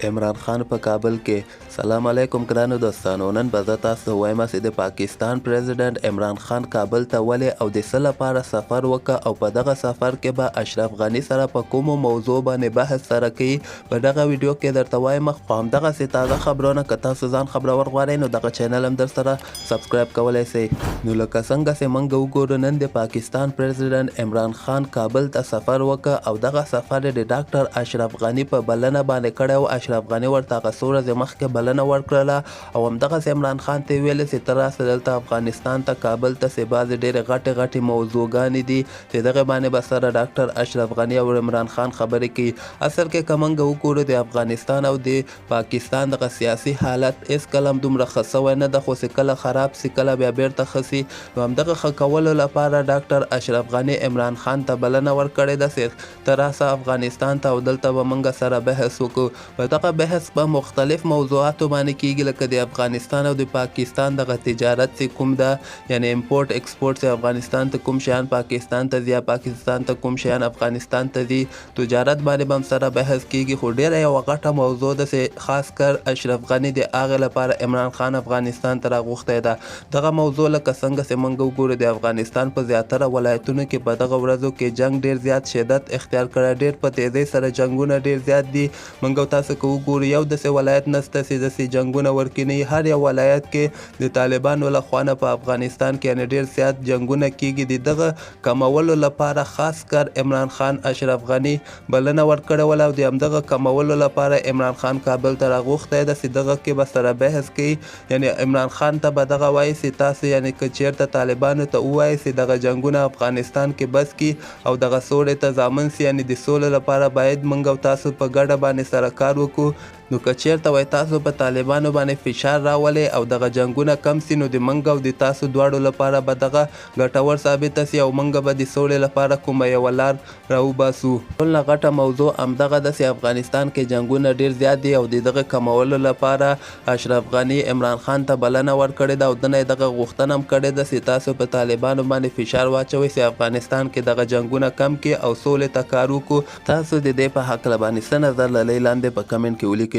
عمران خان په کابل کې سلام علیکم ګرانو دوستانو. نن به زه تاسو ته وایم چې د پاکستان پریزیډنټ عمران خان کابل ته ولې او د څه لپاره سفر وکړ او په دغه سفر کې به اشرف غني سره په کومو موضوع باندې بحث سره کوي په دغه ویډیو کې درته وایم. خو همدغسې تازه خبرونه که تاسو ځان خبرور غواړئ نو دغه چینل هم در سره سبسکرایب کولی شئ. نو لکه څنګه چې موږ وګورو نن د پاکستان پریزیډنټ عمران خان کابل ته سفر وکړ او دغه سفر د ډاکټر اشرف غني په بلنه باندې کړی و. اشرف غني ورته هغه څو ورځې مخکې بلنه ورکړله او همدغسې عمران خان ته یې ویلې چې ته راسه دلته افغانستان ته کابل ته چې بعضې ډېرې غټې موضوعګانې دي چې دغې باندې به سره ډاکټر اشرف غني او عمران خان خبرې کوي. اصل کې که موږ وګورو د افغانستان او د پاکستان دغه سیاسي حالت هېڅکله هم دومره ښه سوی نه ده، خو چې کله خراب سي کله بیا بیرته ښه سي. نو همدغه ښه کولو لپاره ډاکټر اشرف غني عمران خان ته بلنه ورکړې ده چې ته راسه افغانستان ته او دلته به موږ سره بحث وکړو. په دغه بحث په مختلف موضوعاتو باندې کیږي، لکه د افغانستان او د پاکستان دغه تجارت چې کوم ده، یعنی امپورټ ایکسپورټ چې افغانستان ته کوم شیان پاکستان ته ځي یا پاکستان ته کوم شیان افغانستان ته ځي، تجارت باندې به هم سره بحث کیږي. خو ډیره یوه غټه موضوع ده چې خاص کر اشرف غني د هغې لپاره عمران خان افغانستان ته راغوښتی ده. دغه موضوع لکه څنګه چې موږ وګورو د افغانستان په زیاتره ولایتونو کې په دغه ورځو کې جنګ ډیر زیات شدت اختیار کړی، ډیر په تیزۍ سره جنګونه ډیر زیات دي. موږ تاسو که وګورو یو داسې ولایت نشته چې داسې جنګونه ورکې نه وي. هر یو ولایت کې د طالبانو لخوا نه په افغانستان کې یعنې ډېر زیات جنګونه کیږي. د دغه کمولو لپاره خاص کر عمران خان اشرف غني بلنه ورکړې وله او د همدغه کمولو لپاره عمران خان کابل ته راغوښتی ده چې دغه کې به سره بحث کوي. یعنې عمران خان ته به دغه وایي چې تاسې یعنې که چېرته طالبانو ته ووایي چې دغه جنګونه افغانستان کې بس کړي او دغه سولې ته ضامن سي، یعنې د سولې لپاره باید موږ او تاسو په ګډه باندې سره کار وکړو. نو که چېرته وای تاسو په طالبانو باندې فشار راولئ او دغه جنګونه کم سي نو د موږ او د تاسو دواړو لپاره به دغه ګټور ثابته سي او موږ به د سولې لپاره کومه یوه لار راوباسو. ټول نه غټه موضوع همدغه ده چې افغانستان کې جنګونه ډېر زیات دي او د دغه کمولو لپاره اشرف غني عمران خان ته بلنه ورکړې ده او ده نه یې دغه غوښتنه هم کړې ده چې تاسو په طالبانو باندې فشار واچوئ چې افغانستان کې دغه جنګونه کم کړي او سولې ته کار وکړو. تاسو د دې په هکله باندې څه نظر لرئ لاندې په کمنټ کې ولیکئ.